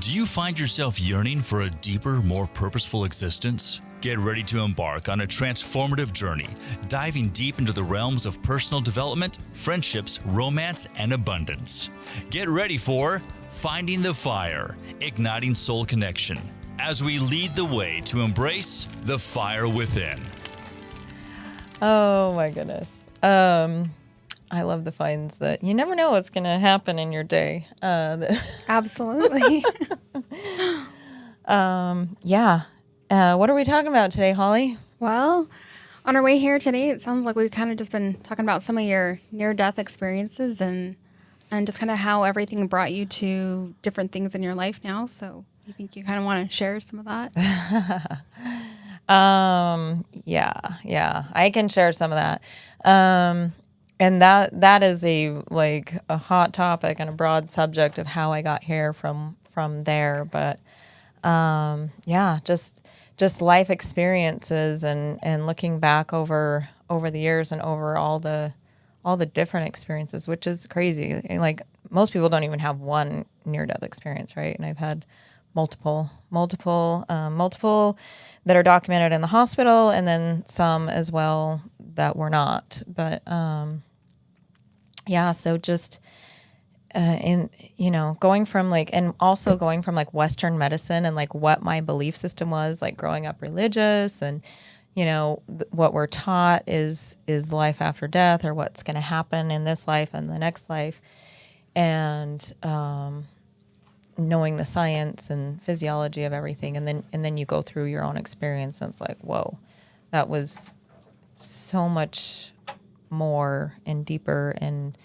Do you find yourself yearning for a deeper, more purposeful existence? Get ready to embark on a transformative journey, diving deep into the realms of personal development, friendships, romance, and abundance. Get ready for Finding the Fire, Igniting Soul Connection, as we lead the way to embrace the fire within. Oh my goodness. I love the finds that you never know what's going to happen in your day. Absolutely. Yeah. What are we talking about today, Holly? Well, on our way here today, it sounds like we've kind of just been talking about some of your near-death experiences and just kind of how everything brought you to different things in your life now. So you think you kind of want to share some of that? Yeah, I can share some of that. And that is a hot topic and a broad subject of how I got here from there. But just life experiences and looking back over the years and over all the different experiences, which is crazy. Like most people don't even have one near-death experience, right? And I've had multiple that are documented in the hospital, and then some as well that were not. But so just going from and also going from Western medicine and what my belief system was, growing up religious, and what we're taught is life after death, or what's going to happen in this life and the next life, and knowing the science and physiology of everything, and then you go through your own experience, and it's like, whoa, that was so much more and deeper and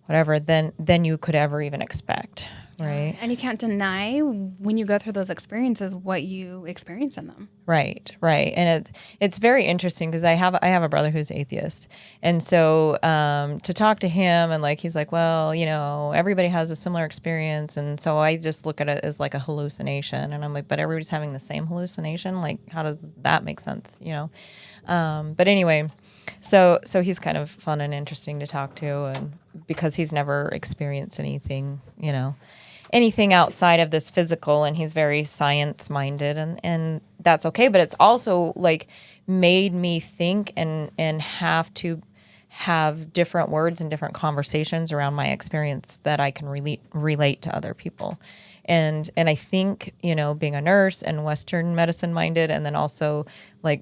whatever than you could ever even expect, right? And you can't deny when you go through those experiences what you experience in them. Right. And it's very interesting because I have a brother who's atheist, and so to talk to him and he's like, well, everybody has a similar experience, and so I just look at it as a hallucination, and I'm like, but everybody's having the same hallucination. How does that make sense? But anyway, so he's kind of fun and interesting to talk to, and because he's never experienced anything outside of this physical, and he's very science minded, and that's okay. But it's also made me think and have to have different words and different conversations around my experience that I can relate to other people. And I think, being a nurse and Western medicine minded, and then also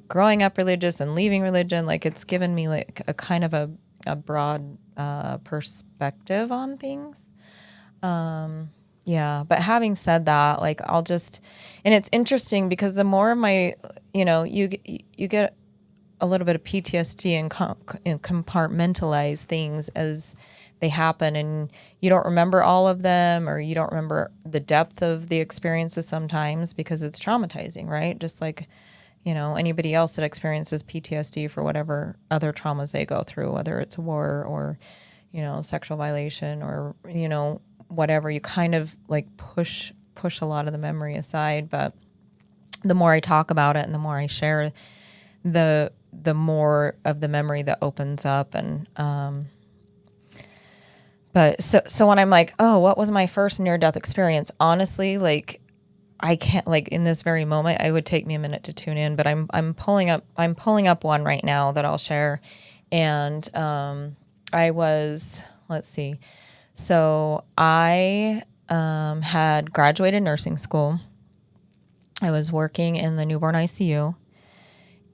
growing up religious and leaving religion, it's given me a kind of a broad perspective on things. But having said that, and it's interesting because the more of my, you get a little bit of PTSD and compartmentalize things as they happen, and you don't remember all of them, or you don't remember the depth of the experiences sometimes because it's traumatizing, right? Just anybody else that experiences PTSD for whatever other traumas they go through, whether it's war or, sexual violation or, whatever, you kind of push a lot of the memory aside. But the more I talk about it and the more I share, the more of the memory that opens up. And but so when I'm oh, what was my first near-death experience? Honestly, I can't, in this very moment, it would take me a minute to tune in, but I'm pulling up one right now that I'll share. And I was, let's see. So I had graduated nursing school. I was working in the newborn ICU,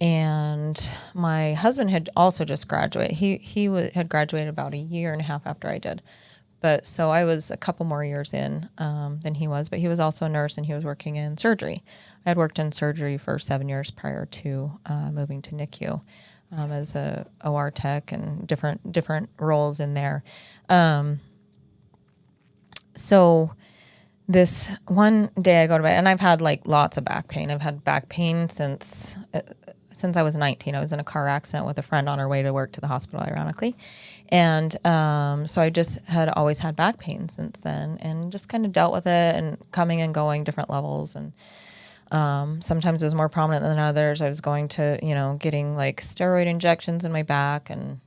and my husband had also just graduated. He had graduated about a year and a half after I did. But so I was a couple more years in than he was, but he was also a nurse, and he was working in surgery. I had worked in surgery for 7 years prior to moving to NICU as a OR tech and different roles in there. So this one day I go to bed, and I've had lots of back pain. I've had back pain since I was 19. I was in a car accident with a friend on our way to work to the hospital, ironically. And so I just had always had back pain since then, and just kind of dealt with it and coming and going different levels. And sometimes it was more prominent than others. I was going to, getting steroid injections in my back, and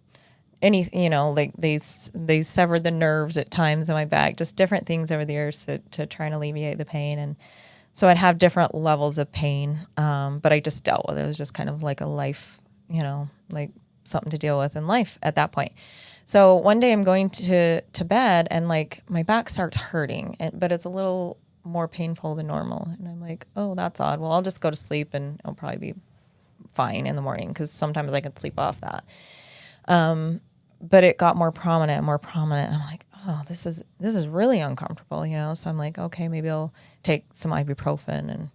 like they severed the nerves at times in my back, just different things over the years to try and alleviate the pain. And so I'd have different levels of pain, but I just dealt with it. It was just kind of like a life, like something to deal with in life at that point. So one day I'm going to bed and like my back starts hurting, but it's a little more painful than normal. And I'm like, oh, that's odd. Well, I'll just go to sleep and it'll probably be fine in the morning, because sometimes I can sleep off that. But it got more prominent and more prominent. I'm like, oh, this is really uncomfortable, So I'm like, okay, maybe I'll take some ibuprofen,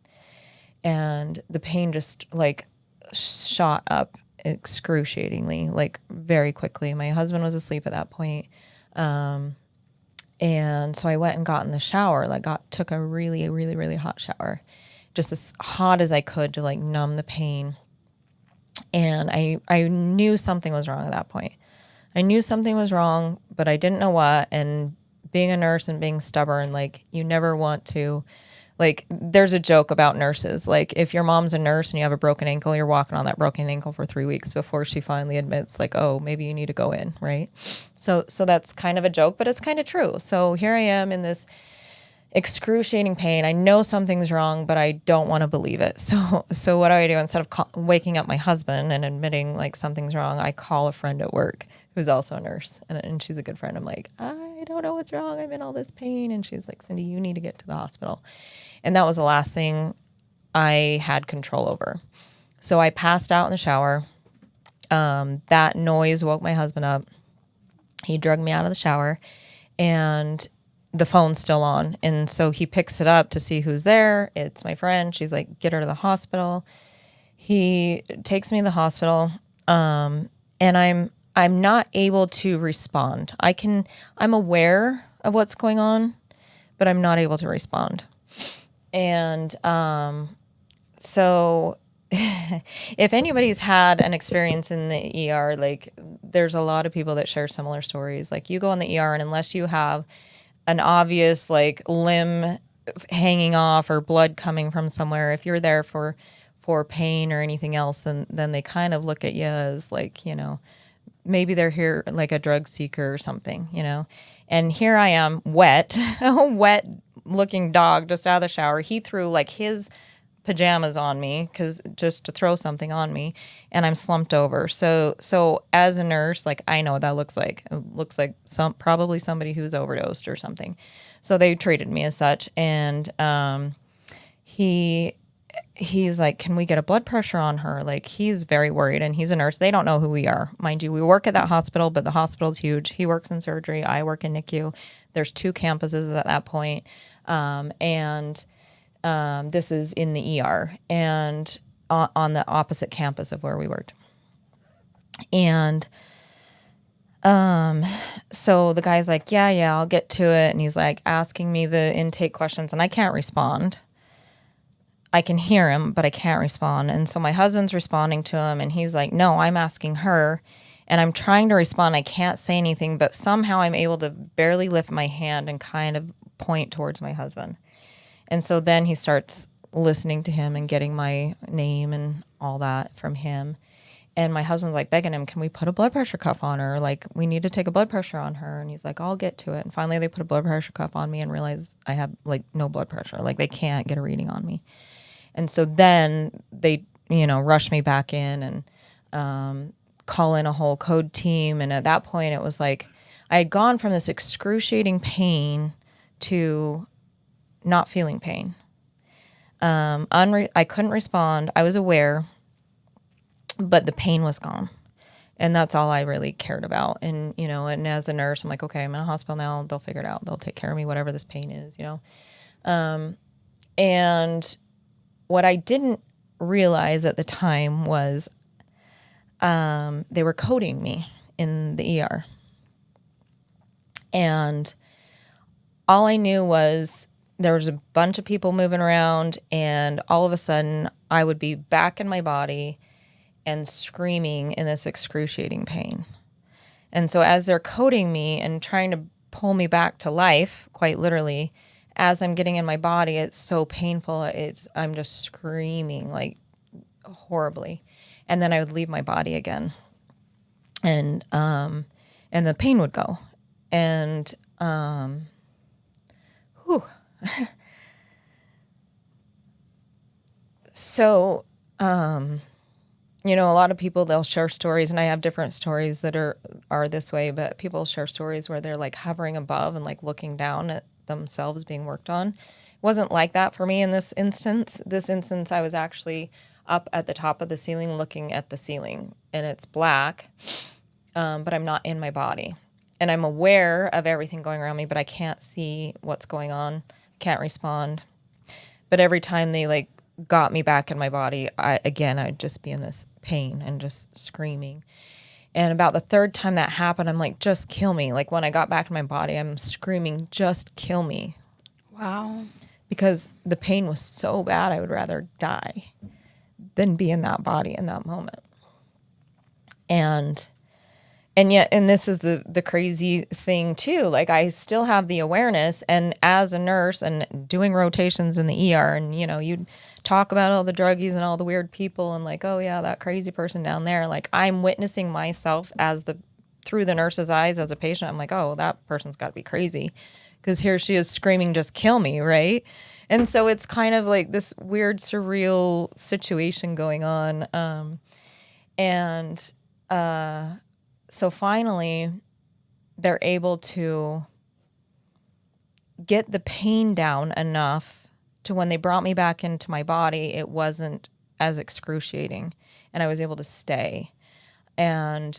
and the pain just like shot up excruciatingly, like very quickly. My husband was asleep at that point. And so I went and got in the shower, took a really, really, really hot shower, just as hot as I could to like numb the pain. And I knew something was wrong at that point. I knew something was wrong, but I didn't know what. And being a nurse and being stubborn, like you never want to, like there's a joke about nurses. Like if your mom's a nurse and you have a broken ankle, you're walking on that broken ankle for 3 weeks before she finally admits like, oh, maybe you need to go in, right? So that's kind of a joke, but it's kind of true. So here I am in this excruciating pain. I know something's wrong, but I don't want to believe it. So what do I do? Instead of waking up my husband and admitting like something's wrong, I call a friend at work who's also a nurse, and she's a good friend. I'm like, I don't know what's wrong. I'm in all this pain. And she's like, Cyndee, you need to get to the hospital. And that was the last thing I had control over. So I passed out in the shower. That noise woke my husband up. He drugged me out of the shower, and the phone's still on. And so he picks it up to see who's there. It's my friend. She's like, get her to the hospital. He takes me to the hospital. And I'm not able to respond. I'm aware of what's going on, but I'm not able to respond. And so if anybody's had an experience in the ER, like there's a lot of people that share similar stories. Like you go in the ER, and unless you have an obvious like limb hanging off or blood coming from somewhere, if you're there for pain or anything else, then they kind of look at you as like, maybe they're here like a drug seeker or something, And here I am, wet, a wet looking dog just out of the shower. He threw like his pajamas on me just to throw something on me, and I'm slumped over. So as a nurse, like I know what that looks like. It looks like probably somebody who's overdosed or something. So they treated me as such, and he's like, can we get a blood pressure on her? Like he's very worried, and he's a nurse. They don't know who we are. Mind you, we work at that hospital, but the hospital's huge. He works in surgery. I work in NICU. There's 2 campuses at that point. This is in the ER and on the opposite campus of where we worked. And so the guy's like, yeah, I'll get to it. And he's like asking me the intake questions, and I can't respond. I can hear him, but I can't respond. And so my husband's responding to him, and he's like, no, I'm asking her. And I'm trying to respond. I can't say anything, but somehow I'm able to barely lift my hand and kind of point towards my husband. And so then he starts listening to him and getting my name and all that from him. And my husband's like begging him, can we put a blood pressure cuff on her? Like, we need to take a blood pressure on her. And he's like, I'll get to it. And finally they put a blood pressure cuff on me and realize I have like no blood pressure. Like they can't get a reading on me. And so then they, rush me back in and call in a whole code team. And at that point it was like, I had gone from this excruciating pain to not feeling pain. I couldn't respond. I was aware, but the pain was gone. And that's all I really cared about. And, and as a nurse, I'm like, okay, I'm in a hospital now. They'll figure it out. They'll take care of me, whatever this pain is, And what I didn't realize at the time was they were coding me in the ER. And all I knew was there was a bunch of people moving around, and all of a sudden I would be back in my body and screaming in this excruciating pain. And so as they're coding me and trying to pull me back to life, quite literally, as I'm getting in my body, it's so painful. I'm just screaming like horribly. And then I would leave my body again. And and the pain would go. And, whew. So, you know, a lot of people, they'll share stories, and I have different stories that are this way, but people share stories where they're like hovering above and like looking down at themselves being worked on. It wasn't like that for me in this instance. This instance, I was actually up at the top of the ceiling looking at the ceiling, and it's black, but I'm not in my body. And I'm aware of everything going around me, but I can't see what's going on, can't respond. But every time they like got me back in my body, I'd just be in this pain and just screaming. And about the third time that happened, I'm like, just kill me. Like when I got back in my body, I'm screaming, just kill me. Wow. Because the pain was so bad, I would rather die than be in that body in that moment. And yet, and this is the crazy thing too, like I still have the awareness, and as a nurse and doing rotations in the ER, and you know, you'd talk about all the druggies and all the weird people and like, oh yeah, that crazy person down there. Like I'm witnessing myself through the nurse's eyes as a patient. I'm like, oh, that person's got to be crazy because here she is screaming, just kill me, right? And so it's kind of like this weird, surreal situation going on. So finally, they're able to get the pain down enough to when they brought me back into my body, it wasn't as excruciating, and I was able to stay. And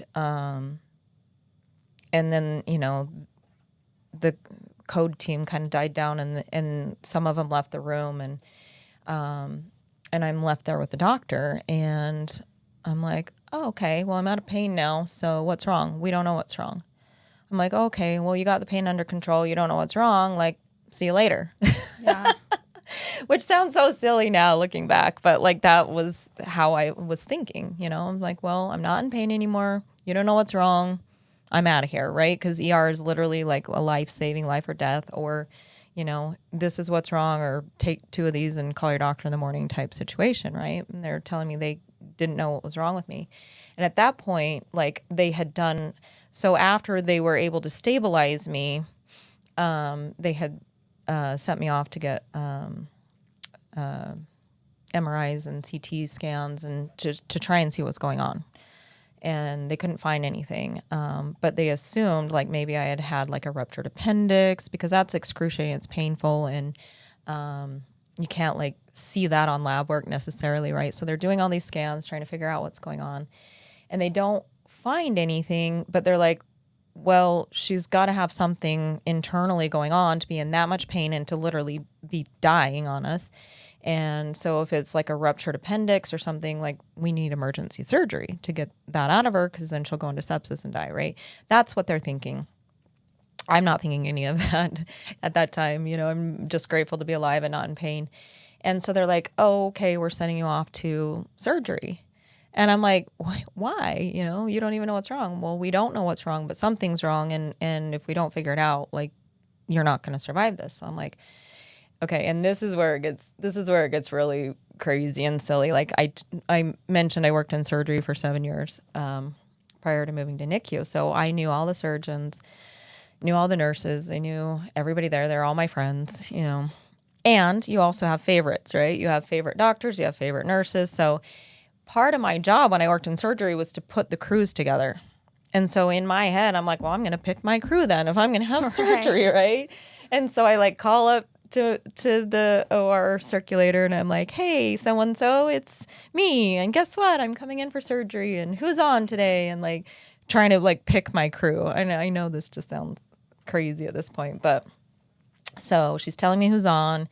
then, you know, the code team kind of died down, and some of them left the room, and I'm left there with the doctor, and I'm like, oh, okay, well, I'm out of pain now, so what's wrong? We don't know what's wrong. I'm like, okay, well, you got the pain under control. You don't know what's wrong. Like, see you later. Yeah. Which sounds so silly now looking back, but like that was how I was thinking, you know? I'm like, well, I'm not in pain anymore. You don't know what's wrong. I'm out of here, right? Because ER is literally like a life-saving, life or death, or, you know, this is what's wrong, or take 2 of these and call your doctor in the morning type situation, right? And they're telling me they didn't know what was wrong with me. And at that point, like they had done, so after they were able to stabilize me, they had sent me off to get MRIs and CT scans and to try and see what's going on. And they couldn't find anything. But they assumed like maybe I had like a ruptured appendix, because that's excruciating. It's painful. And you can't like see that on lab work necessarily, right? So they're doing all these scans, trying to figure out what's going on. And they don't find anything, but they're like, well, she's got to have something internally going on to be in that much pain and to literally be dying on us. And so if it's like a ruptured appendix or something, like we need emergency surgery to get that out of her, because then she'll go into sepsis and die, right? That's what they're thinking. I'm not thinking any of that at that time. You know, I'm just grateful to be alive and not in pain. And so they're like, oh, okay, we're sending you off to surgery. And I'm like, why? You know, you don't even know what's wrong. Well, we don't know what's wrong, but something's wrong. And if we don't figure it out, like, you're not going to survive this. So I'm like, okay. And this is where it gets really crazy and silly. Like I mentioned, I worked in surgery for 7 years prior to moving to NICU. So I knew all the surgeons, knew all the nurses. I knew everybody there. They're all my friends, you know. And you also have favorites, right? You have favorite doctors, you have favorite nurses. So part of my job when I worked in surgery was to put the crews together. And so in my head, I'm like, well, I'm going to pick my crew then if I'm going to have surgery, right? And so I like call up to the OR circulator and I'm like, hey, so-and-so, it's me. And guess what? I'm coming in for surgery. And who's on today? And like trying to like pick my crew. And I know this just sounds crazy at this point, but so she's telling me who's on.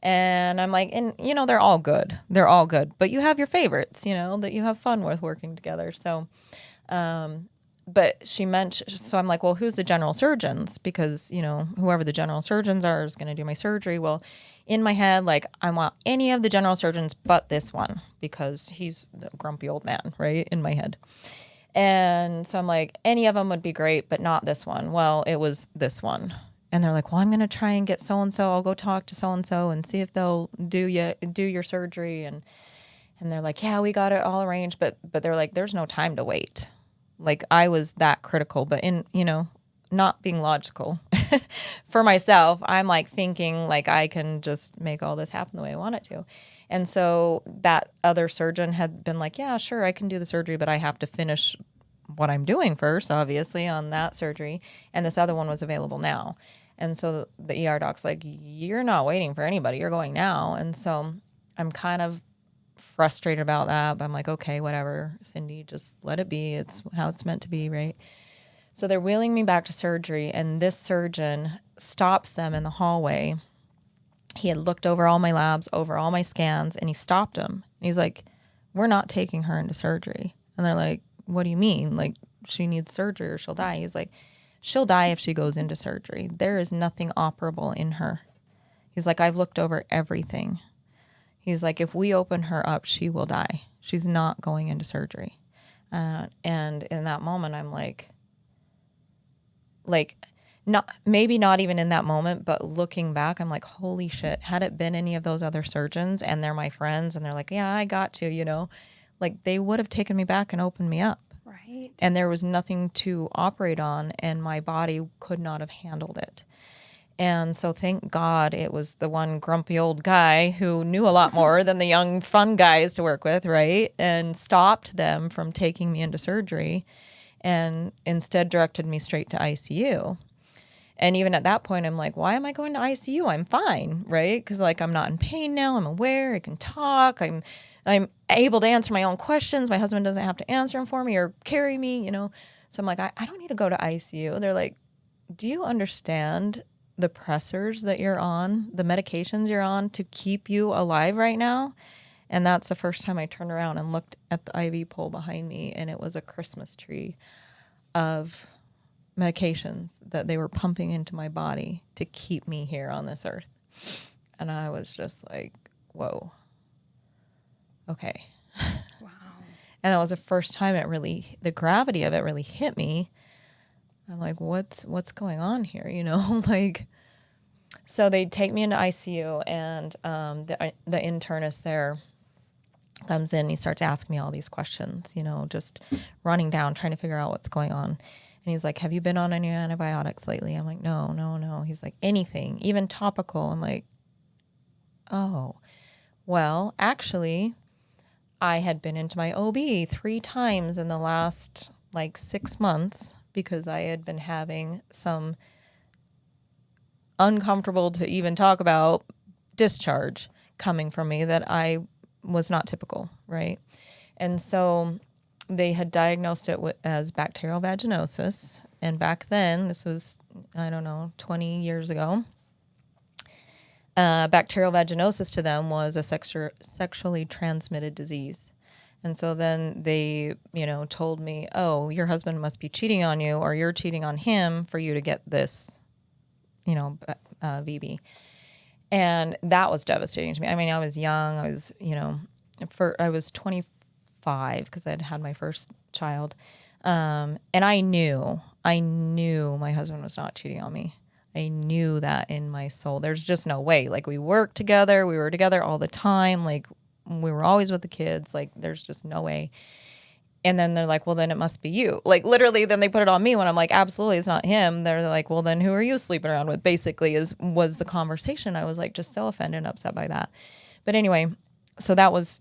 And I'm like, and you know, they're all good. They're all good. But you have your favorites, you know, that you have fun with working together. So, but she mentioned, so I'm like, well, who's the general surgeons? Because, you know, whoever the general surgeons are is going to do my surgery. Well, in my head, like, I want any of the general surgeons but this one, because he's the grumpy old man, right? In my head. And so I'm like, any of them would be great, but not this one. Well, it was this one. And they're like, well, I'm going to try and get so-and-so. I'll go talk to so-and-so and see if they'll do your surgery. And they're like, yeah, we got it all arranged. But they're like, there's no time to wait. Like I was that critical, but in, not being logical for myself, I'm like thinking like I can just make all this happen the way I want it to. And so that other surgeon had been like, yeah, sure, I can do the surgery, but I have to finish what I'm doing first, obviously, on that surgery. And this other one was available now. And so the ER doc's like, you're not waiting for anybody. You're going now. And so I'm kind of frustrated about that. But I'm like, okay, whatever, Cyndee, just let it be. It's how it's meant to be, right? So they're wheeling me back to surgery. And this surgeon stops them in the hallway. He had looked over all my labs, over all my scans, and he stopped them. And he's like, we're not taking her into surgery. And they're like, what do you mean? Like, she needs surgery or she'll die. He's like, she'll die if she goes into surgery. There is nothing operable in her. He's like, I've looked over everything. He's like, if we open her up, she will die. She's not going into surgery. And in that moment, I'm like, not maybe not even in that moment, but looking back, I'm like, holy shit, had it been any of those other surgeons and they're my friends and they're like, yeah, I got to, like they would have taken me back and opened me up. Right. And there was nothing to operate on and my body could not have handled it. And so thank God it was the one grumpy old guy who knew a lot more than the young fun guys to work with, right? And stopped them from taking me into surgery and instead directed me straight to ICU. And even at that point, I'm like, why am I going to ICU? I'm fine, right? Because like I'm not in pain now. I'm aware. I can talk. I'm able to answer my own questions. My husband doesn't have to answer them for me or carry me, So I'm like, I don't need to go to ICU. They're like, do you understand the pressors that you're on, the medications you're on to keep you alive right now? And that's the first time I turned around and looked at the IV pole behind me, and it was a Christmas tree of medications that they were pumping into my body to keep me here on this earth. And I was just like, whoa, okay. Wow. And that was the first time the gravity of it really hit me. I'm like, what's going on here? Like, so they take me into ICU and the internist there comes in, he starts asking me all these questions, just running down, trying to figure out what's going on. And he's like, have you been on any antibiotics lately? I'm like, no. He's like, anything, even topical. I'm like, oh, well, actually, I had been into my OB 3 times in the last 6 months because I had been having some uncomfortable to even talk about discharge coming from me that I was not typical, right? And so they had diagnosed it as bacterial vaginosis. And back then, this was, 20 years ago, bacterial vaginosis to them was a sexually transmitted disease. And so then they, told me, oh, your husband must be cheating on you or you're cheating on him for you to get this, VB. And that was devastating to me. I mean, I was young. I was, I was 25 because I'd had my first child. And I knew my husband was not cheating on me. I knew that in my soul. There's just no way. Like, we worked together. We were together all the time. Like, we were always with the kids. Like, there's just no way. And then they're like, well, then it must be you. Like, literally, then they put it on me when I'm like, absolutely, it's not him. They're like, well, then who are you sleeping around with, basically, was the conversation. I was like, just so offended and upset by that. But anyway, so that was,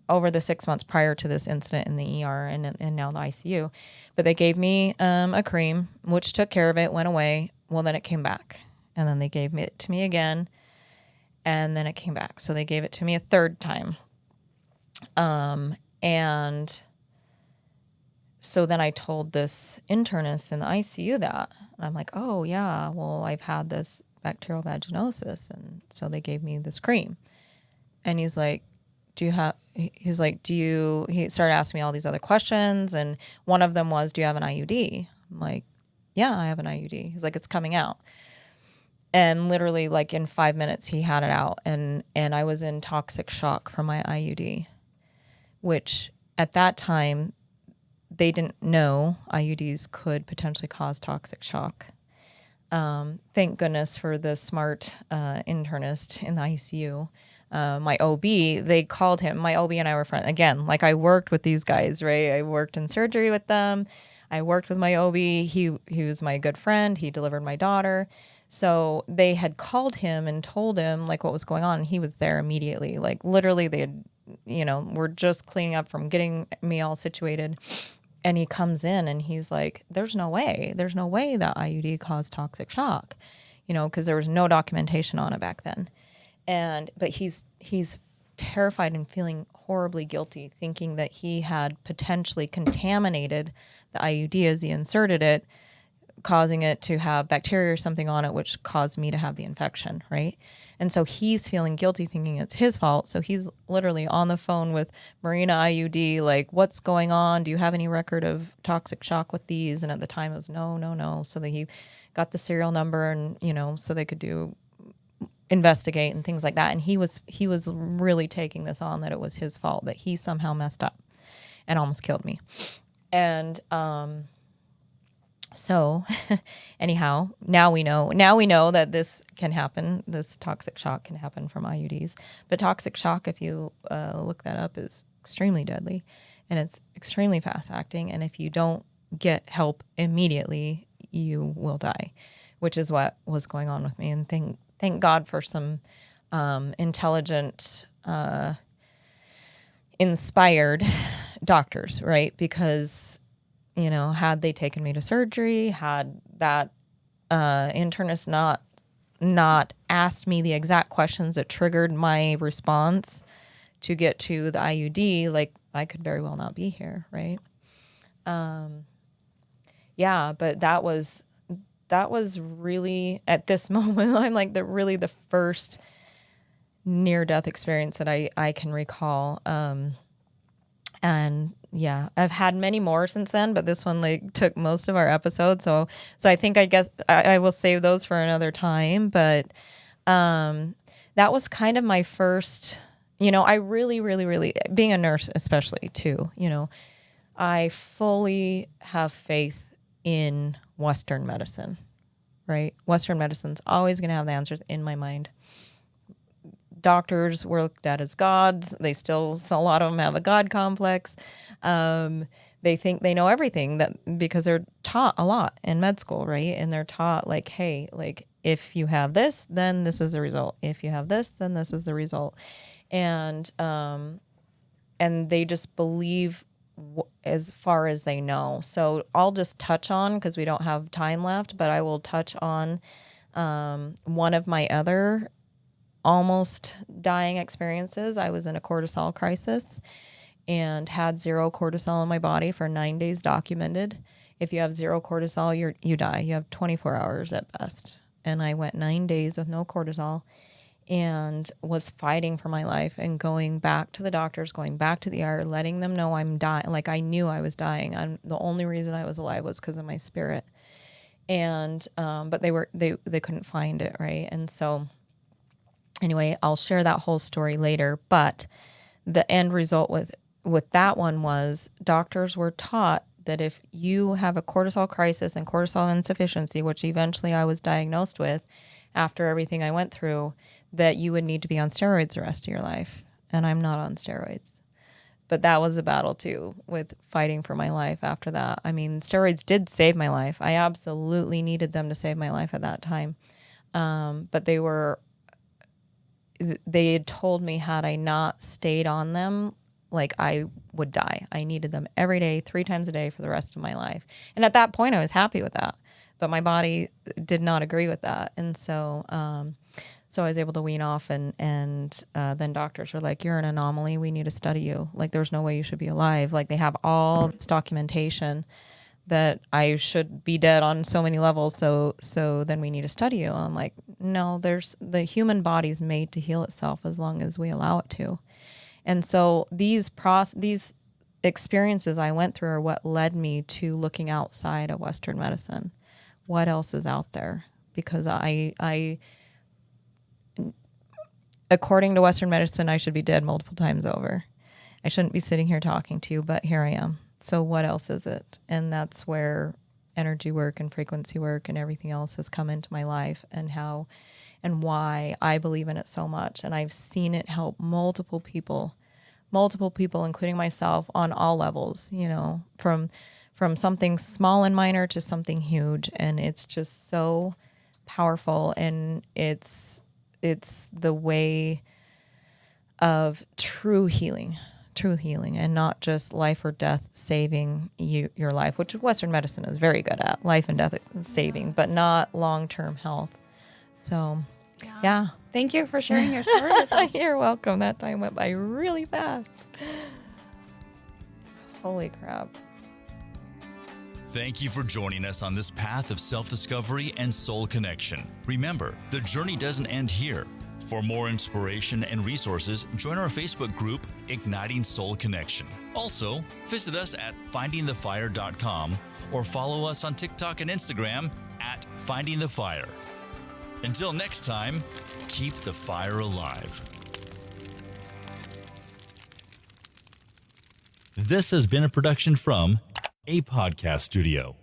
over the 6 months prior to this incident in the ER and now the ICU. But they gave me a cream, which took care of it, went away. Well, then it came back. And then they gave it to me again. And then it came back. So they gave it to me a third time. And so then I told this internist in the ICU that. And I'm like, oh, yeah, well, I've had this bacterial vaginosis. And so they gave me this cream. And he's like, he started asking me all these other questions. And one of them was, do you have an IUD? I'm like, yeah, I have an IUD. He's like, it's coming out. And literally, in 5 minutes, he had it out. And I was in toxic shock from my IUD, which at that time, they didn't know IUDs could potentially cause toxic shock. Thank goodness for the smart internist in the ICU my OB, they called him. My OB and I were friends. Again, like I worked with these guys, right? I worked in surgery with them. I worked with my OB. He was my good friend. He delivered my daughter. So they had called him and told him like what was going on. And he was there immediately. Like literally they had, were just cleaning up from getting me all situated. And he comes in and he's like, there's no way that IUD caused toxic shock, because there was no documentation on it back then. But he's terrified and feeling horribly guilty, thinking that he had potentially contaminated the IUD as he inserted it, causing it to have bacteria or something on it, which caused me to have the infection, right? And so he's feeling guilty, thinking it's his fault. So he's literally on the phone with Marina IUD, like, what's going on? Do you have any record of toxic shock with these? And at the time it was no. So that he got the serial number and, so they could investigate and things like that. And he was really taking this on that it was his fault, that he somehow messed up and almost killed me. And so anyhow, now we know that this can happen. This toxic shock can happen from IUDs. But toxic shock, if you look that up, is extremely deadly and it's extremely fast acting. And if you don't get help immediately, you will die, which is what was going on with me. And thank God for some intelligent, inspired doctors, right? Because, had they taken me to surgery, had that internist not asked me the exact questions that triggered my response to get to the IUD, like I could very well not be here, right? But that was really, at this moment, I'm like the first near-death experience that I can recall. And yeah, I've had many more since then, but this one took most of our episodes. So I think, I guess I will save those for another time. But that was kind of my first, I really, really, really, being a nurse especially too, I fully have faith in Western medicine, right? Western medicine's always going to have the answers in my mind. Doctors were looked at as gods. They still, so a lot of them have a god complex. They think they know everything because they're taught a lot in med school, right? And they're taught like, hey, like if you have this, then this is the result. If you have this, then this is the result. And they just believe as far as they know. So I'll just touch on, because we don't have time left, but I will touch on one of my other almost dying experiences. I was in a cortisol crisis and had 0 cortisol in my body for 9 days documented. If you have 0 cortisol, you die. You have 24 hours at best. And I went 9 days with no cortisol and was fighting for my life and going back to the doctors, going back to the ER, letting them know I'm dying. Like I knew I was dying. The only reason I was alive was because of my spirit. And but they couldn't find it, right? And so anyway, I'll share that whole story later, but the end result with that one was doctors were taught that if you have a cortisol crisis and cortisol insufficiency, which eventually I was diagnosed with after everything I went through, that you would need to be on steroids the rest of your life. And I'm not on steroids. But that was a battle too, with fighting for my life after that. I mean, steroids did save my life. I absolutely needed them to save my life at that time. But they had told me had I not stayed on them, like I would die. I needed them every day, 3 times a day for the rest of my life. And at that point I was happy with that, but my body did not agree with that. And so, I was able to wean off and then doctors were like, you're an anomaly. We need to study you. Like there's no way you should be alive. Like they have all this documentation that I should be dead on so many levels. So then we need to study you. I'm like, no, the human body's made to heal itself as long as we allow it to. And so these experiences I went through are what led me to looking outside of Western medicine. What else is out there? Because I according to Western medicine, I should be dead multiple times over. I shouldn't be sitting here talking to you, but here I am. So what else is it? And that's where energy work and frequency work and everything else has come into my life, and how and why I believe in it so much. And I've seen it help multiple people, including myself, on all levels, you know, from something small and minor to something huge. And it's just so powerful. And it's the way of true healing, and not just life or death saving your life, which Western medicine is very good at, life and death saving, but not long-term health. So, yeah. Thank you for sharing your story with us. You're welcome. That time went by really fast. Holy crap. Thank you for joining us on this path of self-discovery and soul connection. Remember, the journey doesn't end here. For more inspiration and resources, join our Facebook group, Igniting Soul Connection. Also, visit us at findingthefire.com or follow us on TikTok and Instagram at Finding the Fire. Until next time, keep the fire alive. This has been a production from a podcast studio.